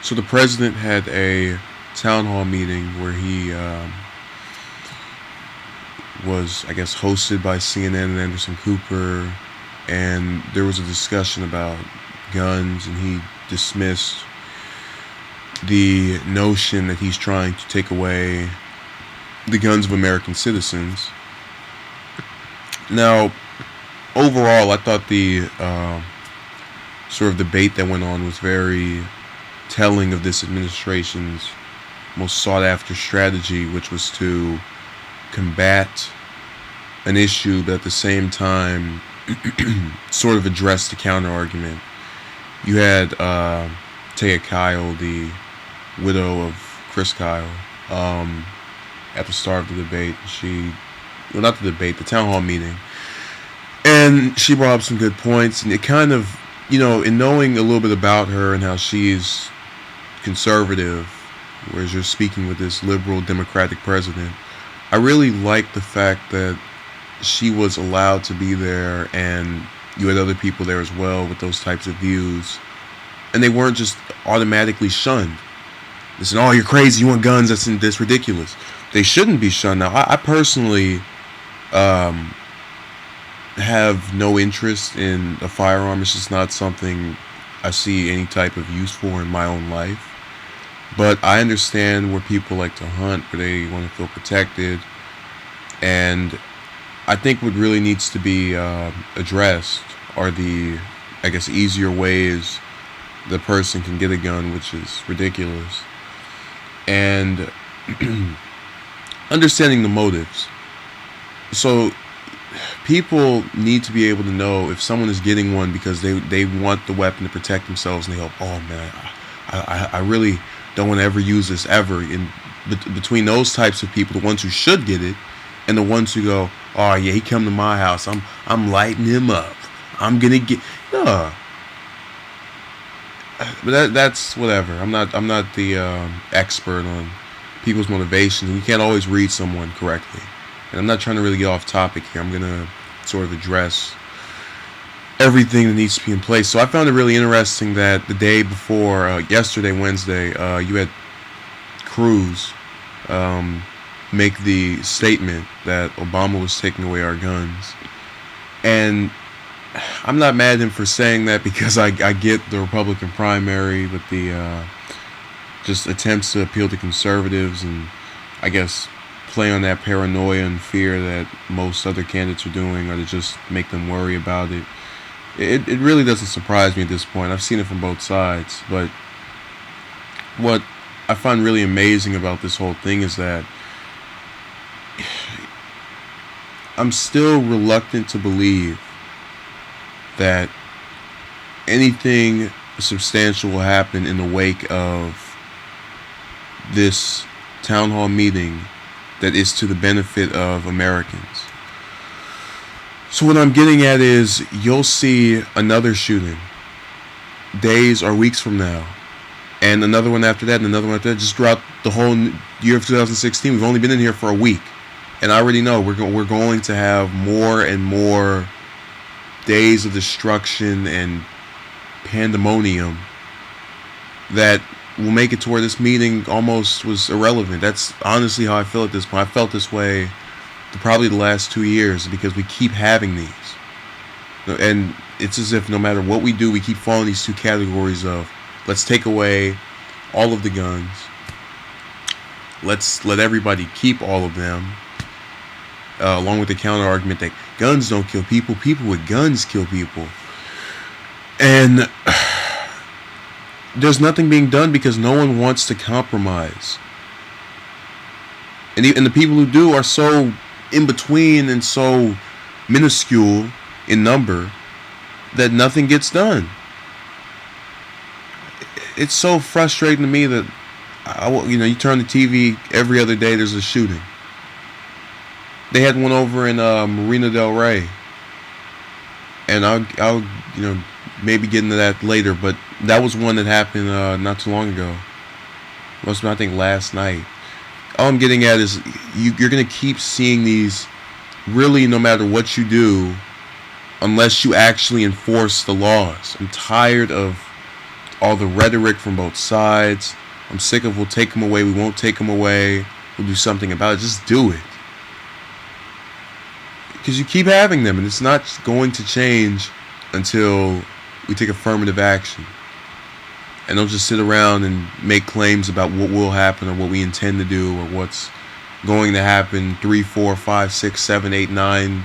So the president had a town hall meeting where he was, I guess, hosted by CNN and Anderson Cooper, and there was a discussion about guns, and he dismissed the notion that he's trying to take away the guns of American citizens. Now, overall, I thought the sort of debate that went on was very telling of this administration's most sought after strategy, which was to combat an issue, but at the same time sort of address the counter argument. You had Taya Kyle, the widow of Chris Kyle, at the start of the debate. Well, not the debate, the town hall meeting. And she brought up some good points, and it kind of, in knowing a little bit about her and how she's conservative, whereas you're speaking with this liberal democratic president, I really like the fact that she was allowed to be there, and you had other people there as well with those types of views, and they weren't just automatically shunned. Listen, oh, you're crazy, you want guns, that's ridiculous. They shouldn't be shunned. Now, I personally have no interest in a firearm. It's just not something I see any type of use for in my own life. But I understand where people like to hunt, where they want to feel protected. And I think what really needs to be addressed are the, I guess, easier ways the person can get a gun, which is ridiculous. And understanding the motives. So people need to be able to know if someone is getting one because they want the weapon to protect themselves, and they hope, oh man, I really don't want to ever use this ever. In between those types of people, the ones who should get it, and the ones who go, oh yeah, he come to my house, I'm lighting him up, I'm gonna get no. But that's whatever. I'm not the expert on people's motivation. You can't always read someone correctly. And I'm not trying to really get off topic here. I'm gonna sort of address everything that needs to be in place. So I found it really interesting that the day before, yesterday, Wednesday, you had Cruz make the statement that Obama was taking away our guns. And I'm not mad at him for saying that, because I get the Republican primary with the just attempts to appeal to conservatives and, I guess, play on that paranoia and fear that most other candidates are doing, or to just make them worry about it. It really doesn't surprise me at this point. I've seen it from both sides. But what I find really amazing about this whole thing is that I'm still reluctant to believe that anything substantial will happen in the wake of this town hall meeting that is to the benefit of Americans. So what I'm getting at is, you'll see another shooting days or weeks from now, and another one after that, and another one after that, just throughout the whole year of 2016. We've only been in here for a week, and I already know we're going to have more and more days of destruction and pandemonium that will make it to where this meeting almost was irrelevant. That's honestly how I feel at this point. I felt this way probably the last 2 years, because we keep having these. And it's as if no matter what we do, we keep falling these two categories of, let's take away all of the guns, let's let everybody keep all of them, along with the counter argument that guns don't kill people, people with guns kill people. And there's nothing being done because no one wants to compromise. And the people who do are so in between and so minuscule in number that nothing gets done. It's so frustrating to me that you turn the TV every other day, there's a shooting. They had one over in Marina del Rey, and I'll maybe get into that later. But that was one that happened not too long ago. Must have been, I think, last night. All I'm getting at is you're going to keep seeing these, really, no matter what you do, unless you actually enforce the laws. I'm tired of all the rhetoric from both sides. I'm sick of we'll take them away, we won't take them away, we'll do something about it. Just do it. Because you keep having them, and it's not going to change until we take affirmative action. And don't just sit around and make claims about what will happen or what we intend to do or what's going to happen 3, 4, 5, 6, 7, 8, 9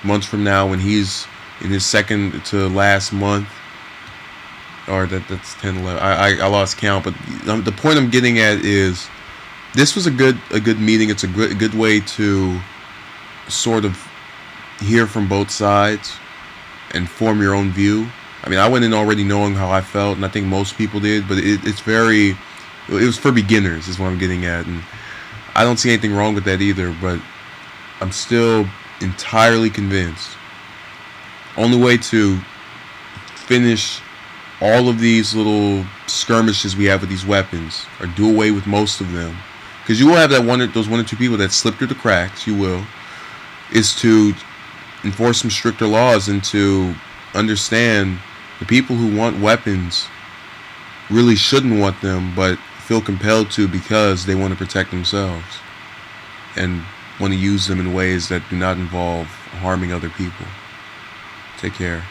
months from now when he's in his second to last month. Or that's 10, 11. I lost count, but the point I'm getting at is this was a good meeting. It's a good way to sort of hear from both sides and form your own view. I mean, I went in already knowing how I felt, and I think most people did, but it was for beginners is what I'm getting at, and I don't see anything wrong with that either, but I'm still entirely convinced only way to finish all of these little skirmishes we have with these weapons, or do away with most of them, because you will have those one or two people that slip through the cracks, you will, is to enforce some stricter laws and to understand the people who want weapons really shouldn't want them, but feel compelled to because they want to protect themselves and want to use them in ways that do not involve harming other people. Take care.